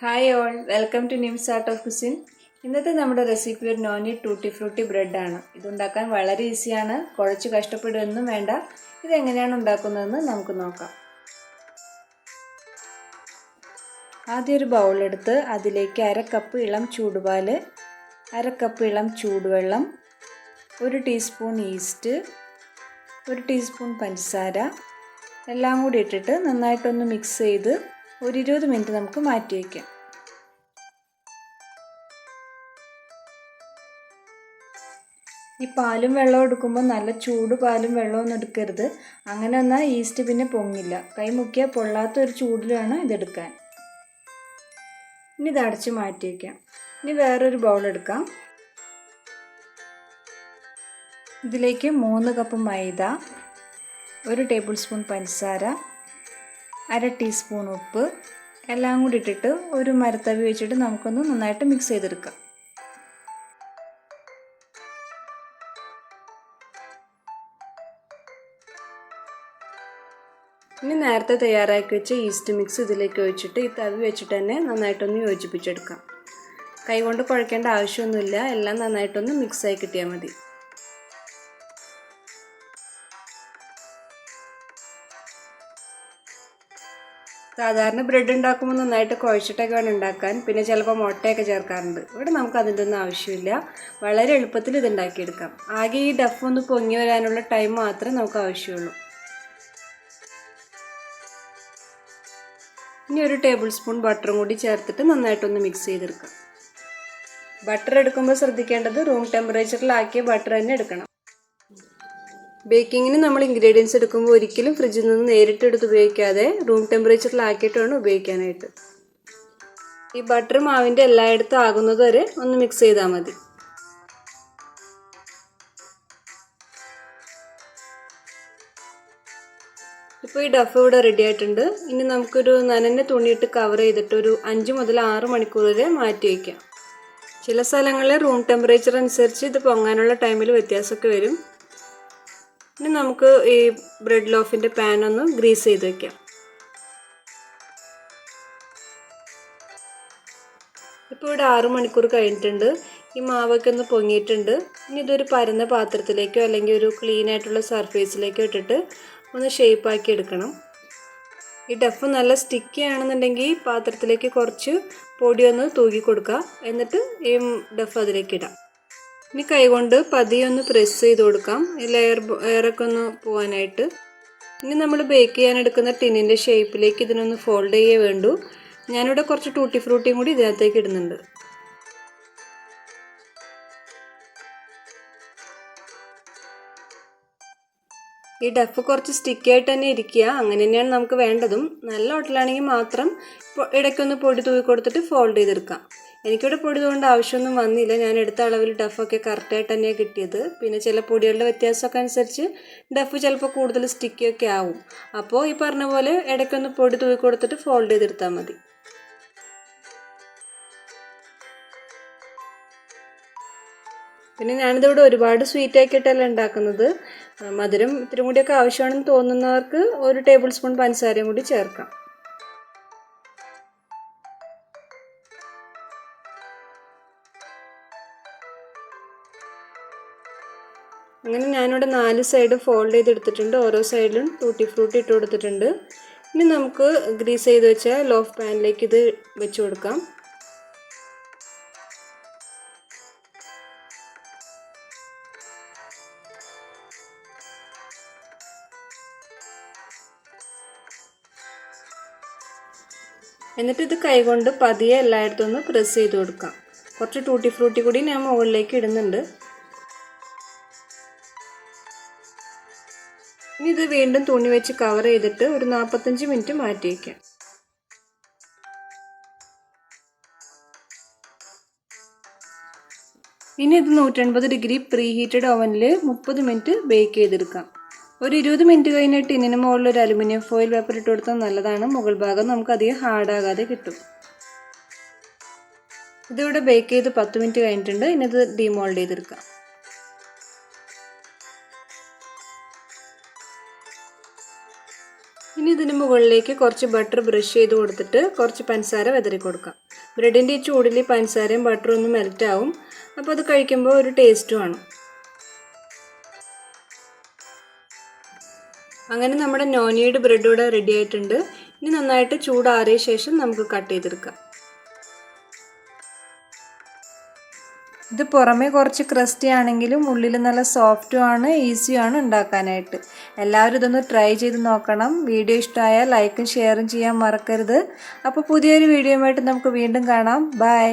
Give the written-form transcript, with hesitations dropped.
Hi all, welcome to NIMZ Art of Cuisine. ഇന്നത്തെ നമ്മുടെ recipe ഒരു No-Knead Tutti-Frutti bread ആണ്. ഇത് ഉണ്ടാക്കാൻ വളരെ ഈസിയാണ്. കുറച്ച് കഷ്ടപ്പെടുകയൊന്നും വേണ്ട. ഇത് എങ്ങനെയാണ് ഉണ്ടാക്കുന്നതെന്ന് നമുക്ക് നോക്കാം. ആദ്യം ഒരു ബൗൾ എടുത്ത് അതിലേക്ക് 1/2 കപ്പ് ഇളം ചൂടുപാൽ, 1/2 കപ്പ് ഇളം ചൂടുവെള്ളം, 1 ടീസ്പൂൺ ഈസ്റ്റ്, 1 ടീസ്പൂൺ പഞ്ചസാര എല്ലാം കൂടി ഇട്ടിട്ട് നന്നായിട്ടൊന്ന് മിക്സ് ചെയ്ത് ഒരു 20 മിനിറ്റ് നമുക്ക് മാറ്റി വയ്ക്കാം. ഈ പാലും വെള്ളവും എടുക്കുമ്പോൾ നല്ല ചൂട് പാലും വെള്ളമൊന്നും എടുക്കരുത്. അങ്ങനെ വന്നാൽ ഈസ്റ്റ് പിന്നെ പൊങ്ങില്ല. കൈ മുക്കിയാൽ പൊള്ളാത്തൊരു ചൂടിൽ വേണം ഇതെടുക്കാൻ. ഇനി ഇത് അടച്ച് മാറ്റി വയ്ക്കാം. ഇനി വേറൊരു ബൗൾ എടുക്കാം. ഇതിലേക്ക് 3 കപ്പ് മൈദ, 1 ടേബിൾ സ്പൂൺ പഞ്ചസാര, 1/2 ടീസ്പൂൺ ഉപ്പ് എല്ലാം കൂടി ഇട്ടിട്ട് ഒരു മരത്തവി വെച്ചിട്ട് നമുക്കൊന്ന് നന്നായിട്ട് മിക്സ് ചെയ്തെടുക്കാം. ഇനി നേരത്തെ തയ്യാറാക്കി വെച്ച ഈസ്റ്റ് മിക്സ് ഇതിലേക്ക് ഒഴിച്ചിട്ട് ഈ തവി വെച്ചിട്ട് തന്നെ നന്നായിട്ടൊന്ന് യോജിപ്പിച്ചെടുക്കാം. കൈകൊണ്ട് കുഴക്കേണ്ട ആവശ്യമൊന്നുമില്ല, എല്ലാം നന്നായിട്ടൊന്ന് മിക്സായി കിട്ടിയാൽ മതി. സാധാരണ ബ്രെഡ് ഉണ്ടാക്കുമ്പോൾ നന്നായിട്ട് കുഴച്ചിട്ടൊക്കെ വേണം ഉണ്ടാക്കാൻ. പിന്നെ ചിലപ്പോൾ മുട്ടയൊക്കെ ചേർക്കാറുണ്ട്. ഇവിടെ നമുക്ക് അതിൻ്റെ ഒന്നും ആവശ്യമില്ല. വളരെ എളുപ്പത്തിൽ ഇത് ഉണ്ടാക്കിയെടുക്കാം. ആകെ ഈ ഡഫ് ഒന്ന് പൊങ്ങി വരാനുള്ള ടൈം മാത്രമേ നമുക്ക് ആവശ്യമുള്ളൂ. ഇനി 1 ടേബിൾ സ്പൂൺ ബട്ടറും കൂടി ചേർത്തിട്ട് നന്നായിട്ടൊന്ന് മിക്സ് ചെയ്തെടുക്കാം. ബട്ടർ എടുക്കുമ്പോൾ ശ്രദ്ധിക്കേണ്ടത് റൂം ടെമ്പറേച്ചറിലാക്കിയ ബട്ടർ തന്നെ എടുക്കണം. ബേക്കിങ്ങിന് നമ്മൾ ഇൻഗ്രീഡിയൻസ് എടുക്കുമ്പോൾ ഒരിക്കലും ഫ്രിഡ്ജിൽ നിന്ന് നേരിട്ട് എടുത്ത് ഉപയോഗിക്കാതെ റൂം ടെമ്പറേച്ചറിലാക്കിയിട്ട് വേണം ഉപയോഗിക്കാനായിട്ട്. ഈ ബട്ടർ മാവിൻ്റെ എല്ലായിടത്തും ആകുന്നത് വരെ ഒന്ന് മിക്സ് ചെയ്താൽ മതി. ഇപ്പോൾ ഈ ഡഫ് ഇവിടെ റെഡി ആയിട്ടുണ്ട്. ഇനി നമുക്കൊരു നനഞ്ഞ തുണിയിട്ട് കവർ ചെയ്തിട്ട് ഒരു 5 മുതൽ 6 മണിക്കൂർ വരെ മാറ്റി വയ്ക്കാം. ചില സ്ഥലങ്ങളിൽ റൂം ടെമ്പറേച്ചർ അനുസരിച്ച് ഇത് പൊങ്ങാനുള്ള ടൈമിൽ വ്യത്യാസമൊക്കെ വരും. ഇനി നമുക്ക് ഈ ബ്രെഡ് ലോഫിൻ്റെ പാൻ ഒന്ന് ഗ്രീസ് ചെയ്ത് വയ്ക്കാം. ഇപ്പോൾ ഇവിടെ 6 മണിക്കൂർ കഴിഞ്ഞിട്ടുണ്ട്. ഈ മാവൊക്കെ ഒന്ന് പൊങ്ങിയിട്ടുണ്ട്. ഇനി ഇതൊരു പരന്ന പാത്രത്തിലേക്കോ അല്ലെങ്കിൽ ഒരു ക്ലീൻ ആയിട്ടുള്ള സർഫേസിലേക്കോ ഇട്ടിട്ട് ഒന്ന് ഷേപ്പാക്കി എടുക്കണം. ഈ ഡഫ് നല്ല സ്റ്റിക്കി ആണെന്നുണ്ടെങ്കിൽ പാത്രത്തിലേക്ക് കുറച്ച് പൊടിയൊന്ന് തൂക്കി കൊടുക്കുക. എന്നിട്ട് ഈ ഡഫ് അതിലേക്ക് ഇടാം. ഇനി കൈകൊണ്ട് പതിയെ ഒന്ന് പ്രസ് ചെയ്ത് കൊടുക്കാം, എയറൊക്കെ ഒന്ന് പോകാനായിട്ട്. ഇനി നമ്മൾ ബേക്ക് ചെയ്യാൻ എടുക്കുന്ന ടിന്നിൻ്റെ ഷേപ്പിലേക്ക് ഇതിനൊന്ന് ഫോൾഡ് ചെയ്യേ വേണ്ടൂ. ഞാനിവിടെ കുറച്ച് ടൂട്ടി ഫ്രൂട്ടിയും കൂടി ഇതിനകത്തേക്ക് ഇടുന്നുണ്ട്. ഈ ഡഫ് കുറച്ച് സ്റ്റിക്കി ആയിട്ട് തന്നെ ഇരിക്കുക, അങ്ങനെ തന്നെയാണ് നമുക്ക് വേണ്ടതും. നല്ല ഹോട്ടലാണെങ്കിൽ മാത്രം ഇടയ്ക്കൊന്ന് പൊടി തൂക്കി കൊടുത്തിട്ട് ഫോൾഡ് ചെയ്തെടുക്കാം. എനിക്കിവിടെ പൊടി തൂക്കേണ്ട ആവശ്യമൊന്നും വന്നില്ല. ഞാൻ എടുത്ത അളവിൽ ഡഫൊക്കെ കറക്റ്റായിട്ട് തന്നെയാണ് കിട്ടിയത്. പിന്നെ ചില പൊടികളുടെ വ്യത്യാസമൊക്കെ അനുസരിച്ച് ഡഫ് ചിലപ്പോൾ കൂടുതൽ സ്റ്റിക്കിയൊക്കെ ആവും. അപ്പോൾ ഈ പറഞ്ഞ പോലെ ഇടയ്ക്കൊന്ന് പൊടി തൂക്കി കൊടുത്തിട്ട് ഫോൾഡ് ചെയ്തെടുത്താൽ മതി. പിന്നെ ഞാനിതിവിടെ ഒരുപാട് സ്വീറ്റ് ആക്കിയിട്ടല്ല ഉണ്ടാക്കുന്നത്. മധുരം ഇത്തിരി കൂടിയൊക്കെ ആവശ്യമാണെന്ന് തോന്നുന്നവർക്ക് 1 ടേബിൾ സ്പൂൺ പഞ്ചസാരയും കൂടി ചേർക്കാം. അങ്ങനെ ഞാനിവിടെ 4 സൈഡ് ഫോൾഡ് ചെയ്തെടുത്തിട്ടുണ്ട്. ഓരോ സൈഡിലും ടൂട്ടി ഫ്രൂട്ടി ഇട്ട് കൊടുത്തിട്ടുണ്ട്. ഇനി നമുക്ക് ഗ്രീസ് ചെയ്ത് വെച്ച ലോഫ് പാനിലേക്ക് ഇത് വെച്ച് കൊടുക്കാം. എന്നിട്ട് ഇത് കൈകൊണ്ട് പതിയെ എല്ലായിടത്തും ഒന്ന് പ്രസ് ചെയ്ത് കൊടുക്കാം. കുറച്ച് ടൂട്ടി ഫ്രൂട്ടി കൂടി ഞാൻ മുകളിലേക്ക് ഇടുന്നുണ്ട്. ഇനി ഇത് വീണ്ടും തുണി വെച്ച് കവർ ചെയ്തിട്ട് ഒരു 45 മിനിറ്റ് മാറ്റി വയ്ക്കാം. ഇനി ഇത് 180 ഡിഗ്രി പ്രീ ഹീറ്റഡ് ഓവനിൽ 30 മിനിറ്റ് ബേക്ക് ചെയ്തെടുക്കാം. ഒരു 20 മിനിറ്റ് കഴിഞ്ഞിട്ട് ടിന്നിന് മുകളിൽ ഒരു അലുമിനിയം ഫോയിൽ പേപ്പർ ഇട്ട് കൊടുത്താൽ നല്ലതാണ്. മുകൾ ഭാഗം നമുക്ക് അധികം ഹാർഡാകാതെ കിട്ടും. ഇതിവിടെ ബേക്ക് ചെയ്ത് 10 മിനിറ്റ് കഴിഞ്ഞിട്ടുണ്ട്. ഇനി ഇത് ഡീമോൾഡ് ചെയ്തെടുക്കാം. ഇനി ഇതിന് മുകളിലേക്ക് കുറച്ച് ബട്ടർ ബ്രഷ് ചെയ്ത് കൊടുത്തിട്ട് കുറച്ച് പഞ്ചസാര വിതറി കൊടുക്കാം. ബ്രെഡിൻ്റെ ഈ ചൂടിൽ പഞ്ചസാരയും ബട്ടറും ഒന്ന് മെൽറ്റ് ആവും. അപ്പോൾ അത് കഴിക്കുമ്പോൾ ഒരു ടേസ്റ്റുമാണ്. അങ്ങനെ നമ്മുടെ നോ-നീഡ് ബ്രെഡ് ഇവിടെ റെഡി ആയിട്ടുണ്ട്. ഇനി നന്നായിട്ട് ചൂടാറിയ ശേഷം നമുക്ക് കട്ട് ചെയ്തെടുക്കാം. ഇത് പുറമേ കുറച്ച് ക്രസ്റ്റി ആണെങ്കിലും ഉള്ളിൽ നല്ല സോഫ്റ്റും ആണ്, ഈസിയാണ് ഉണ്ടാക്കാനായിട്ട്. എല്ലാവരും ഇതൊന്ന് ട്രൈ ചെയ്ത് നോക്കണം. വീഡിയോ ഇഷ്ടമായാൽ ലൈക്കും ഷെയറും ചെയ്യാൻ മറക്കരുത്. അപ്പോൾ പുതിയൊരു വീഡിയോയുമായിട്ട് നമുക്ക് വീണ്ടും കാണാം. ബൈ.